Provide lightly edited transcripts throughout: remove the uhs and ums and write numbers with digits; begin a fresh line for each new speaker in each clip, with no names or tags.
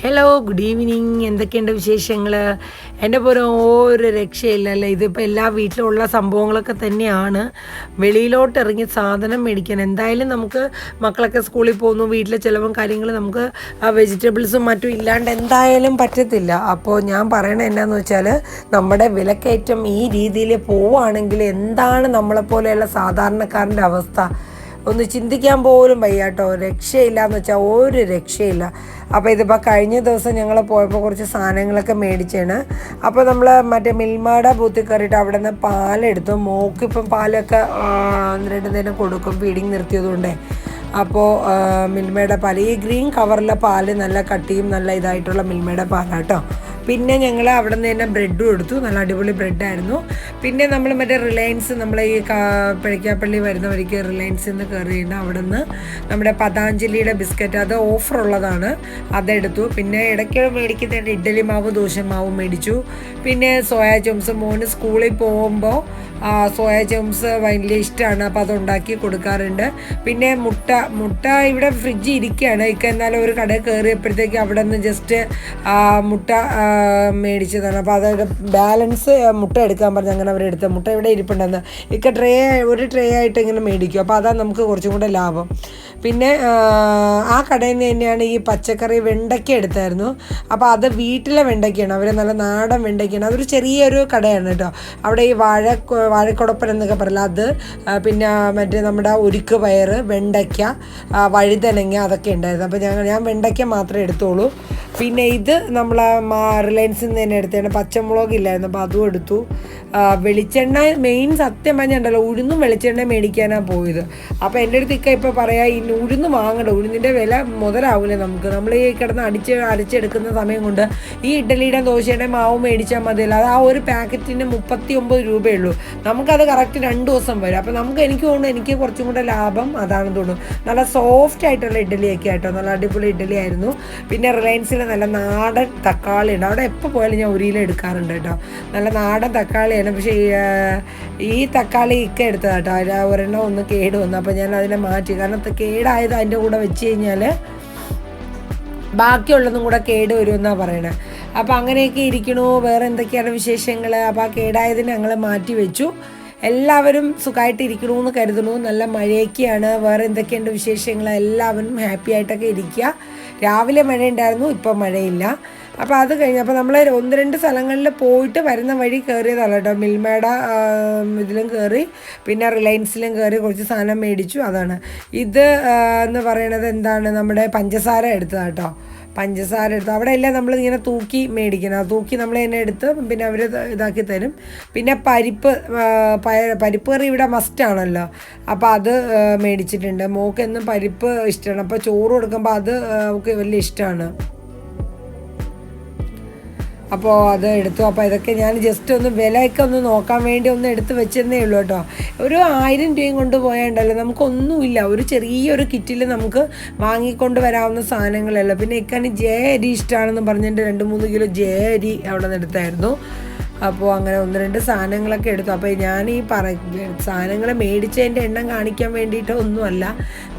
Hello, good evening. എന്തൊക്കെയുണ്ട് വിശേഷങ്ങൾ? എൻ്റെ പുറം ഒരു രക്ഷയില്ലല്ലേ. ഇതിപ്പോൾ എല്ലാ വീട്ടിലുള്ള സംഭവങ്ങളൊക്കെ തന്നെയാണ്. വെളിയിലോട്ട് ഇറങ്ങി സാധനം മേടിക്കാൻ എന്തായാലും നമുക്ക് മക്കളൊക്കെ സ്കൂളിൽ പോകുന്നു, വീട്ടിലെ ചിലവും കാര്യങ്ങളും നമുക്ക് വെജിറ്റബിൾസും മറ്റും ഇല്ലാണ്ട് എന്തായാലും പറ്റത്തില്ല. അപ്പോൾ ഞാൻ പറയണത് എന്നാന്ന് വെച്ചാൽ, നമ്മുടെ വിലക്കയറ്റം ഈ രീതിയിൽ പോവുകയാണെങ്കിൽ എന്താണ് നമ്മളെപ്പോലെയുള്ള സാധാരണക്കാരൻ്റെ അവസ്ഥ ഒന്ന് ചിന്തിക്കാൻ പോലും വയ്യ കേട്ടോ. രക്ഷയില്ല എന്ന് വെച്ചാൽ ഒരു രക്ഷയില്ല. അപ്പോൾ ഇതിപ്പോൾ കഴിഞ്ഞ ദിവസം ഞങ്ങൾ പോയപ്പോൾ കുറച്ച് സാധനങ്ങളൊക്കെ മേടിച്ചാണ്. അപ്പോൾ നമ്മൾ മറ്റേ മിൽമയുടെ ബൂത്തിൽ കയറിയിട്ട് അവിടെ നിന്ന് പാലെടുത്തു. മോക്കിപ്പം പാലൊക്കെ 2 നേരം കൊടുക്കും, ഫീഡിങ് നിർത്തിയതുകൊണ്ടേ. അപ്പോൾ മിൽമയുടെ പാൽ, ഈ ഗ്രീൻ കവറിലെ പാല് നല്ല കട്ടിയും നല്ല ഇതായിട്ടുള്ള മിൽമയുടെ പാലാട്ടോ. പിന്നെ ഞങ്ങൾ അവിടെ നിന്ന് തന്നെ ബ്രെഡും എടുത്തു. നല്ല അടിപൊളി ബ്രെഡായിരുന്നു. പിന്നെ നമ്മൾ മറ്റേ റിലയൻസ്, നമ്മൾ ഈ പിഴയ്ക്കാപ്പള്ളി വരുന്നവർക്ക് റിലയൻസിൽ നിന്ന് കയറിയിട്ട് അവിടെ നിന്ന് നമ്മുടെ പതാഞ്ജലിയുടെ ബിസ്ക്കറ്റ്, അത് ഓഫറുള്ളതാണ്, അതെടുത്തു. പിന്നെ ഇടയ്ക്ക് മേടിക്കുന്നതിൻ്റെ ഇഡ്ഡലി മാവ് ദോശ മാവും മേടിച്ചു. പിന്നെ സോയാ ചങ്ക്സ്, മോന് സ്കൂളിൽ പോകുമ്പോൾ സോയാ ചങ്ക്സ് വലിയ ഇഷ്ടമാണ്, അപ്പോൾ അതുണ്ടാക്കി കൊടുക്കാറുണ്ട്. പിന്നെ മുട്ട ഇവിടെ ഫ്രിഡ്ജിൽ ഇരിക്കുകയാണ്. എന്നാലും ഒരു കടയിൽ കയറിയപ്പോഴത്തേക്ക് അവിടെ നിന്ന് ജസ്റ്റ് മുട്ട മേടിച്ചതാണ്. അപ്പോൾ അത് ബാലൻസ് മുട്ട എടുക്കാൻ പറഞ്ഞ് അങ്ങനെ അവരെടുത്ത മുട്ട ഇവിടെ ഇരിപ്പുണ്ടെന്ന് ഒരു ട്രേ ആയിട്ട് ഇങ്ങനെ മേടിക്കും. അപ്പോൾ അതാണ് നമുക്ക് കുറച്ചും കൂടെ ലാഭം. പിന്നെ ആ കടയിൽ നിന്ന് തന്നെയാണ് ഈ പച്ചക്കറി വെണ്ടയ്ക്ക എടുത്തായിരുന്നു. അപ്പോൾ അത് വീട്ടിലെ വെണ്ടയ്ക്കയാണ്, അവർ നല്ല നാടൻ വെണ്ടയ്ക്കയാണ്. അതൊരു ചെറിയൊരു കടയാണ് കേട്ടോ. അവിടെ ഈ വാഴക്കുടപ്പൻ എന്നൊക്കെ പറയില്ല അത്, പിന്നെ മറ്റേ നമ്മുടെ ഉരുക്ക് പയർ, വെണ്ടയ്ക്ക, വഴുതനങ്ങ, അതൊക്കെ ഉണ്ടായിരുന്നു. അപ്പോൾ ഞാൻ വെണ്ടയ്ക്ക മാത്രമേ എടുത്തോളൂ. പിന്നെ ഇത് നമ്മൾ റിലയൻസിൽ നിന്ന് തന്നെ എടുത്തതാണ്. പച്ചമുളക് ഇല്ലായിരുന്നു, അപ്പോൾ അതും എടുത്തു. വെളിച്ചെണ്ണ മെയിൻ സത്യം പറഞ്ഞുണ്ടല്ലോ, ഉഴുന്നും വെളിച്ചെണ്ണ മേടിക്കാനാണ് പോയത്. അപ്പോൾ എൻ്റെ അടുത്ത് ഇപ്പോൾ പറയാം, ഇനി ഉഴുന്ന് വാങ്ങണ്ട, ഉഴുന്നിൻ്റെ വില മുതലാവില്ല നമുക്ക്. നമ്മൾ ഈ കിടന്ന് അരച്ചെടുക്കുന്ന സമയം കൊണ്ട് ഈ ഇഡ്ഡലിയുടെ ദോശയുടെ മാവ് മേടിച്ചാൽ മതിയല്ലോ. അത് ആ ഒരു പാക്കറ്റിന് 39 രൂപയുള്ളൂ. നമുക്കത് കറക്റ്റ് 2 ദിവസം വരും. അപ്പോൾ എനിക്ക് തോന്നുന്നു എനിക്ക് കുറച്ചും കൂടെ ലാഭം അതാണെന്ന് തോന്നുന്നു. നല്ല സോഫ്റ്റ് ആയിട്ടുള്ള ഇഡ്ഡലിയൊക്കെ ആയിട്ടോ, നല്ല അടിപൊളി ഇഡ്ഡലി ആയിരുന്നു. പിന്നെ റിലയൻസിൽ നല്ല നാടൻ തക്കാളി ഉണ്ട്. അവിടെ എപ്പോൾ പോയാലും ഞാൻ 1 കിലോ എടുക്കാറുണ്ട് കേട്ടോ. നല്ല നാടൻ തക്കാളിയാണ്. പക്ഷേ ഈ തക്കാളി എടുത്തതാട്ടോ. ഒരെണ്ണം ഒന്ന് കേട് വന്നു, അപ്പോൾ ഞാൻ അതിനെ മാറ്റി. കാരണം കേടായത് അതിൻ്റെ കൂടെ വെച്ച് കഴിഞ്ഞാൽ ബാക്കിയുള്ളതും കൂടെ കേട് വരുമെന്നാണ് പറയണത്. അപ്പോൾ അങ്ങനെയൊക്കെ ഇരിക്കണു. വേറെ എന്തൊക്കെയാണ് വിശേഷങ്ങൾ? അപ്പോൾ ആ കേടായതിന് ഞങ്ങൾ മാറ്റി വെച്ചു. എല്ലാവരും സുഖമായിട്ടിരിക്കണമെന്ന് കരുതുന്നു. നല്ല മഴയൊക്കെയാണ്. വേറെ എന്തൊക്കെയുണ്ട് വിശേഷങ്ങൾ? എല്ലാവരും ഹാപ്പി ആയിട്ടൊക്കെ ഇരിക്കുക. രാവിലെ മഴയുണ്ടായിരുന്നു, ഇപ്പം മഴയില്ല. അപ്പോൾ അത് കഴിഞ്ഞപ്പോൾ നമ്മൾ 1-2 സ്ഥലങ്ങളിൽ പോയിട്ട് വരുന്ന വഴി കയറിയതാണ് കേട്ടോ. മിൽമയുടെ ഇതിലും കയറി, പിന്നെ റിലയൻസിലും കയറി കുറച്ച് സാധനം മേടിച്ചു. അതാണ് ഇത് എന്ന് പറയണത്. എന്താണ്, നമ്മുടെ പഞ്ചസാര എടുത്തതാണ് കേട്ടോ. പഞ്ചസാര എടുത്തു. അവിടെ എല്ലാം നമ്മൾ ഇങ്ങനെ തൂക്കി മേടിക്കണം. തൂക്കി നമ്മൾ തന്നെ എടുത്ത് പിന്നെ അവർ ഇതാക്കി തരും. പിന്നെ പരിപ്പ് കറി ഇവിടെ മസ്റ്റാണല്ലോ, അപ്പോൾ അത് മേടിച്ചിട്ടുണ്ട്. മോൾക്ക് എന്നും പരിപ്പ് ഇഷ്ടമാണ്. അപ്പോൾ ചോറ് കൊടുക്കുമ്പോൾ അത് അവൾക്ക് വലിയ ഇഷ്ടമാണ്. അപ്പോൾ അത് എടുത്തു. അപ്പോൾ ഇതൊക്കെ ഞാൻ ജസ്റ്റ് ഒന്ന് വിലയൊക്കെ ഒന്ന് നോക്കാൻ വേണ്ടി ഒന്ന് എടുത്ത് വെച്ചെന്നേ ഉള്ളൂ കേട്ടോ. ഒരു 1000 രൂപയും കൊണ്ട് പോയാണ്ടല്ലോ നമുക്കൊന്നുമില്ല. ഒരു ചെറിയൊരു കിറ്റിൽ നമുക്ക് വാങ്ങിക്കൊണ്ട് വരാവുന്ന സാധനങ്ങളല്ല. പിന്നെ ഇക്കാന് ജയ അരി ഇഷ്ടമാണെന്ന് പറഞ്ഞിട്ട് 2-3 കിലോ ജയ അരി അവിടെ നിന്ന് എടുത്തായിരുന്നു. അപ്പോൾ അങ്ങനെ 1-2 സാധനങ്ങളൊക്കെ എടുത്തു. അപ്പോൾ ഞാൻ ഈ സാധനങ്ങൾ മേടിച്ചതിൻ്റെ എണ്ണം കാണിക്കാൻ വേണ്ടിയിട്ട് ഒന്നുമല്ല,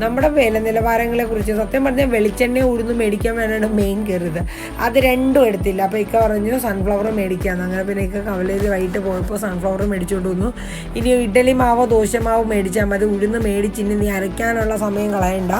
നമ്മുടെ വില നിലവാരങ്ങളെക്കുറിച്ച്. സത്യം പറഞ്ഞാൽ വെളിച്ചെണ്ണ ഉഴുന്ന് മേടിക്കാൻ വേണ്ടിയാണ് മെയിൻ കയറിയത്. അത് രണ്ടും എടുത്തില്ല. അപ്പോൾ ഇക്ക പറഞ്ഞു സൺഫ്ലവർ മേടിക്കാമെന്ന്. അങ്ങനെ പിന്നെ ഇക്ക കവലയിൽ വൈകിട്ട് പോയപ്പോൾ സൺഫ്ലവർ മേടിച്ചുകൊണ്ട് വന്നു. ഇനി ഇഡ്ഡലി മാവോ ദോശ മാവോ മേടിച്ചാൽ മതി, ഉഴുന്ന് മേടിച്ചിനി നീ അരയ്ക്കാനുള്ള സമയം കളയണ്ട,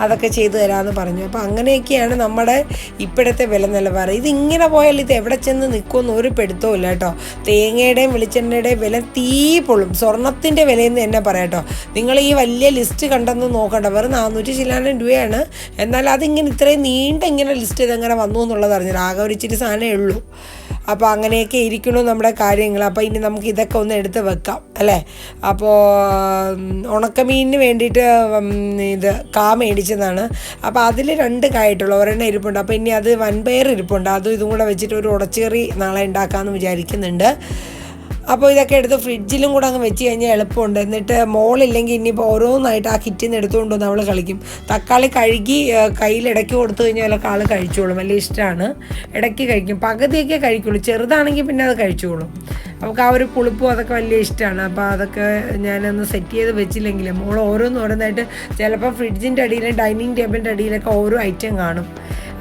അതൊക്കെ ചെയ്തു തരാമെന്ന് പറഞ്ഞു. അപ്പോൾ അങ്ങനെയൊക്കെയാണ് നമ്മുടെ ഇപ്പോഴത്തെ വില നിലവാരം. ഇതിങ്ങനെ പോയാൽ ഇത് എവിടെ ചെന്ന് നിൽക്കുമെന്ന് ഒരു പിടുത്തവും ഇല്ല കേട്ടോ. തേങ്ങയുടെയും വെളിച്ചെണ്ണയുടെയും വില തീ പൊള്ളും. സ്വർണത്തിൻ്റെ വിലയെന്ന് തന്നെ പറയാം കേട്ടോ. നിങ്ങൾ ഈ വലിയ ലിസ്റ്റ് കണ്ടെന്ന് നോക്കണ്ട, വെറും 400 ചില്ലാനം രൂപയാണ്. എന്നാൽ അതിങ്ങനെ ഇത്രയും ഇങ്ങനെ ലിസ്റ്റ് ഇതെങ്ങനെ വന്നു എന്നുള്ളത് അറിഞ്ഞില്ല. ആകെ ഒരു ഇച്ചിരി സാധനമേ ഉള്ളൂ. അപ്പോൾ അങ്ങനെയൊക്കെ ഇരിക്കണു നമ്മുടെ കാര്യങ്ങൾ. അപ്പോൾ ഇനി നമുക്ക് ഇതൊക്കെ ഒന്ന് എടുത്ത് വെക്കാം അല്ലേ. അപ്പോൾ ഉണക്കമീനിന് വേണ്ടിയിട്ട് ഇത് മേടിച്ചതാണ്. അപ്പോൾ അതിൽ 2 കായിട്ടുള്ളൂ, ഒരെണ്ണം ഇരിപ്പുണ്ട്. അപ്പോൾ ഇനി അത് വൻപയർ ഇരിപ്പുണ്ട്, അതും ഇതും കൂടെ വെച്ചിട്ട് ഒരു ഉടച്ചുകറി നാളെ ഉണ്ടാക്കാമെന്ന് വിചാരിക്കുന്നുണ്ട്. അപ്പോൾ ഇതൊക്കെ എടുത്ത് ഫ്രിഡ്ജിലും കൂടെ അങ്ങ് വെച്ച് കഴിഞ്ഞാൽ എളുപ്പമുണ്ട്. എന്നിട്ട് മോളില്ലെങ്കിൽ ഇനിയിപ്പോൾ ഓരോന്നായിട്ട് ആ കിറ്റിൽ നിന്ന് എടുത്തുകൊണ്ട് വന്ന് അവൾ കളിക്കും. തക്കാളി കഴുകി കയ്യിലിടയ്ക്ക് കൊടുത്തു കഴിഞ്ഞാൽ ആൾ കഴിച്ചോളും, വലിയ ഇഷ്ടമാണ്. ഇടയ്ക്ക് കഴിക്കും, പകുതിയൊക്കെ കഴിക്കുള്ളൂ. ചെറുതാണെങ്കിൽ പിന്നെ അത് കഴിച്ചോളും. നമുക്ക് ആ ഒരു പുളിപ്പും അതൊക്കെ വലിയ ഇഷ്ടമാണ്. അപ്പോൾ അതൊക്കെ ഞാനൊന്ന് സെറ്റ് ചെയ്ത് വെച്ചില്ലെങ്കിൽ മോൾ ഓരോന്നായിട്ട് ചിലപ്പോൾ ഫ്രിഡ്ജിൻ്റെ അടിയിലും ഡൈനിങ് ടേബിളിൻ്റെ അടിയിലൊക്കെ ഓരോ ഐറ്റം കാണും.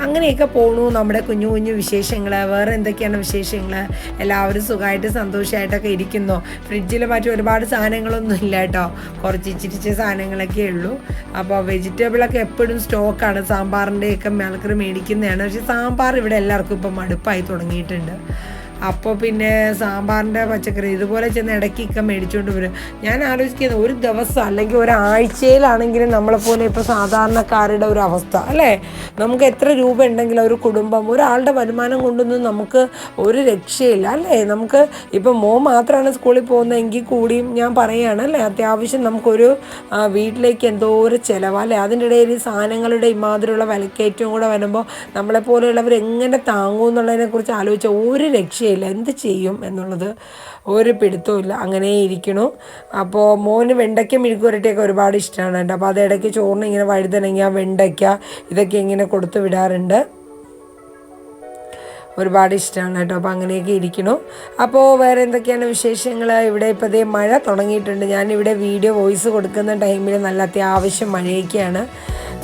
അങ്ങനെയൊക്കെ പോണു നമ്മുടെ കുഞ്ഞു കുഞ്ഞു വിശേഷങ്ങൾ. വേറെ എന്തൊക്കെയാണ് വിശേഷങ്ങൾ? എല്ലാവരും സുഖമായിട്ട് സന്തോഷമായിട്ടൊക്കെ ഇരിക്കുന്നു. ഫ്രിഡ്ജിൽ മറ്റു ഒരുപാട് സാധനങ്ങളൊന്നും ഇല്ല കേട്ടോ, കുറച്ച് ഇച്ചിരിച്ച സാധനങ്ങളൊക്കെ ഉള്ളൂ. അപ്പോൾ വെജിറ്റബിളൊക്കെ എപ്പോഴും സ്റ്റോക്കാണ്. സാമ്പാറിൻ്റെയൊക്കെ ആൾക്കാർ മേടിക്കുന്നതാണ്. പക്ഷേ സാമ്പാർ ഇവിടെ എല്ലാവർക്കും ഇപ്പം മടുപ്പായി തുടങ്ങിയിട്ടുണ്ട്. അപ്പോൾ പിന്നെ സാമ്പാറിൻ്റെ പച്ചക്കറി ഇതുപോലെ ചെന്ന് ഇടയ്ക്കൊക്കെ മേടിച്ചുകൊണ്ട് വരും. ഞാൻ ആലോചിക്കുന്നത് ഒരു ദിവസം അല്ലെങ്കിൽ ഒരാഴ്ചയിലാണെങ്കിലും നമ്മളെപ്പോലെ ഇപ്പോൾ സാധാരണക്കാരുടെ ഒരു അവസ്ഥ അല്ലേ? നമുക്ക് എത്ര രൂപ ഉണ്ടെങ്കിലും ഒരു കുടുംബം ഒരാളുടെ വരുമാനം കൊണ്ടൊന്നും നമുക്ക് ഒരു രക്ഷയില്ല അല്ലേ? നമുക്ക് ഇപ്പം മാത്രമാണ് സ്കൂളിൽ പോകുന്നതെങ്കിൽ കൂടിയും ഞാൻ പറയുകയാണ് അല്ലേ, അത്യാവശ്യം നമുക്കൊരു വീട്ടിലേക്ക് എന്തോ ഒരു ചിലവ് അല്ലേ? അതിൻ്റെ ഇടയിൽ ഈ സാധനങ്ങളുടെ ഇമാതിരിയുള്ള വിലക്കയറ്റവും കൂടെ വരുമ്പോൾ നമ്മളെപ്പോലെയുള്ളവർ എങ്ങനെ താങ്ങും എന്നുള്ളതിനെക്കുറിച്ച് ആലോചിച്ചാൽ ഒരു രക്ഷയില്ല. എന്ത് ചെയ്യും എന്നുള്ളത് ഒരു പിടുത്തവും അങ്ങനെ ഇരിക്കണു. അപ്പോൾ മോന് വെണ്ടയ്ക്ക മെഴുക്കുവരട്ടിയൊക്കെ ഒരുപാട് ഇഷ്ടമാണ് കേട്ടോ. അപ്പോൾ അത് ഇടയ്ക്ക് ചോറിന് ഇങ്ങനെ വഴുതനങ്ങ വെണ്ടയ്ക്ക ഇതൊക്കെ ഇങ്ങനെ കൊടുത്തു വിടാറുണ്ട്. ഒരുപാട് ഇഷ്ടമാണ് കേട്ടോ. അപ്പോൾ അങ്ങനെയൊക്കെ ഇരിക്കണു. അപ്പോൾ വേറെ എന്തൊക്കെയാണ് വിശേഷങ്ങൾ? ഇവിടെ ഇപ്പോൾ അതേ മഴ തുടങ്ങിയിട്ടുണ്ട്. ഞാനിവിടെ വീഡിയോ വോയിസ് കൊടുക്കുന്ന ടൈമിൽ നല്ല അത്യാവശ്യം മഴയൊക്കെയാണ്.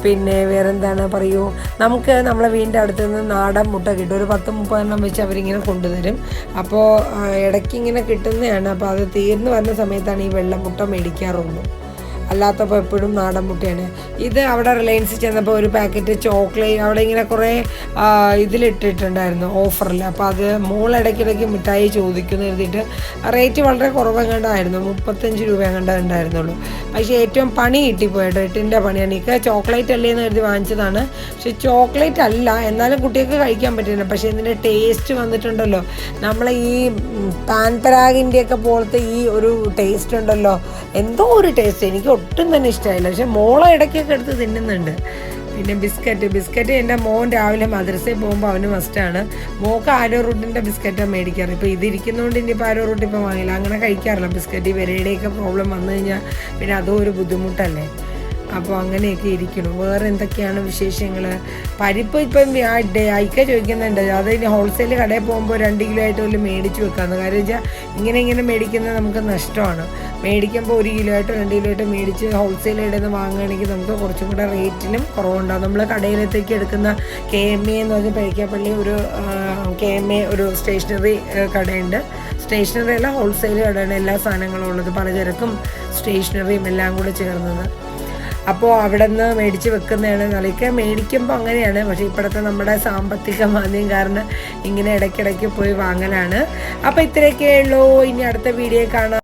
പിന്നെ വേറെന്താണ് പറയൂ, നമുക്ക് നമ്മളെ വീടിൻ്റെ അടുത്ത് നിന്ന് നാടൻ മുട്ട കിട്ടും. ഒരു 10-30 വെച്ച് അവരിങ്ങനെ കൊണ്ടുതരും. അപ്പോൾ ഇടയ്ക്ക് ഇങ്ങനെ കിട്ടുന്നതാണ്. അപ്പോൾ അത് തീർന്നു വരുന്ന സമയത്താണ് ഈ വെള്ള മുട്ട മേടിക്കാറുള്ളൂ. അല്ലാത്തപ്പോൾ എപ്പോഴും നാടൻ മുട്ടയാണ്. ഇത് അവിടെ റിലയൻസിൽ ചെന്നപ്പോൾ ഒരു പാക്കറ്റ് ചോക്ലേറ്റ് അവിടെ ഇങ്ങനെ കുറേ ഇതിലിട്ടിട്ടുണ്ടായിരുന്നു ഓഫറിൽ. അപ്പോൾ അത് ഇടയ്ക്കിടയ്ക്ക് മിഠായി ചോദിക്കുന്നു എഴുതിയിട്ട് റേറ്റ് വളരെ കുറവെങ്ങാണ്ടായിരുന്നു, 35 രൂപ എങ്ങാണ്ട് ഉണ്ടായിരുന്നുള്ളൂ. പക്ഷേ ഏറ്റവും പണി കിട്ടിപ്പോയിട്ടോ, 8ൻ്റെ പണിയാണ്. എനിക്ക് ചോക്ലേറ്റ് അല്ലേ എന്ന് കരുതി വാങ്ങിച്ചതാണ്. പക്ഷേ ചോക്ലേറ്റ് അല്ല, എന്നാലും കുട്ടികൾക്ക് കഴിക്കാൻ പറ്റില്ല. പക്ഷേ ഇതിൻ്റെ ടേസ്റ്റ് വന്നിട്ടുണ്ടല്ലോ, നമ്മളെ ഈ പാൻപരാഗിൻ്റെയൊക്കെ പോലത്തെ ഈ ഒരു ടേസ്റ്റ് ഉണ്ടല്ലോ, എന്തോ ഒരു ടേസ്റ്റ് എനിക്ക് ഒട്ടും തന്നെ ഇഷ്ടമായില്ല. പക്ഷെ ഇടയ്ക്കൊക്കെ എടുത്ത് തിന്നുന്നുണ്ട്. പിന്നെ ബിസ്ക്കറ്റ് എൻ്റെ മോൻ രാവിലെ മദ്രസയിൽ പോകുമ്പോൾ അവന് മസ്റ്റാണ്. മോൾക്ക് ആരോ റൂട്ടിൻ്റെ ബിസ്ക്കറ്റാണ് മേടിക്കാറ്. ഇപ്പോൾ ഇതിരിക്കുന്നതുകൊണ്ട് ഇനിയിപ്പോൾ ആരോ റൂട്ട് ഇപ്പോൾ വാങ്ങില്ല, അങ്ങനെ കഴിക്കാറില്ല ബിസ്ക്കറ്റ്. വിരയുടെയൊക്കെ പ്രോബ്ലം വന്നു കഴിഞ്ഞാൽ പിന്നെ അതും ഒരു ബുദ്ധിമുട്ടല്ലേ. അപ്പോൾ അങ്ങനെയൊക്കെ ഇരിക്കണം. വേറെ എന്തൊക്കെയാണ് വിശേഷങ്ങൾ? പരിപ്പ് ഇപ്പം ഐക്ക ചോദിക്കുന്നുണ്ട്, അത് ഇനി ഹോൾസെയിൽ കടയിൽ പോകുമ്പോൾ 2 കിലോ ആയിട്ട് വല്ല മേടിച്ച് വെക്കാമെന്ന്. കാര്യം വെച്ചാൽ ഇങ്ങനെ മേടിക്കുന്നത് നമുക്ക് നഷ്ടമാണ്. മേടിക്കുമ്പോൾ 1 കിലോ ആയിട്ടോ 2 കിലോ ആയിട്ടോ മേടിച്ച് ഹോൾസെയിൽ ഇടയിൽ നിന്ന് വാങ്ങുകയാണെങ്കിൽ നമുക്ക് കുറച്ചും കൂടെ റേറ്റിനും കുറവുണ്ടാകും. നമ്മൾ കടയിലത്തേക്ക് എടുക്കുന്ന KMA എന്ന് പറഞ്ഞാൽ പഴിക്കാപ്പള്ളി ഒരു KMA ഒരു സ്റ്റേഷനറി കടയുണ്ട്. സ്റ്റേഷനറി അല്ല, ഹോൾസെയിൽ കടയാണ് എല്ലാ സാധനങ്ങളും ഉള്ളത്, പലചരക്കും സ്റ്റേഷനറിയും എല്ലാം കൂടെ ചേർന്നത്. അപ്പോൾ അവിടെ നിന്ന് മേടിച്ച് വെക്കുന്നതാണ്. നിലയ്ക്ക് മേടിക്കുമ്പോൾ അങ്ങനെയാണ്. പക്ഷേ ഇപ്പോഴത്തെ നമ്മുടെ സാമ്പത്തിക മാന്ദ്യം കാരണം ഇങ്ങനെ ഇടയ്ക്കിടയ്ക്ക് പോയി വാങ്ങലാണ്. അപ്പോൾ ഇത്രയൊക്കെ ഉള്ളൂ. ഇനി അടുത്ത വീഡിയോ കാണാം.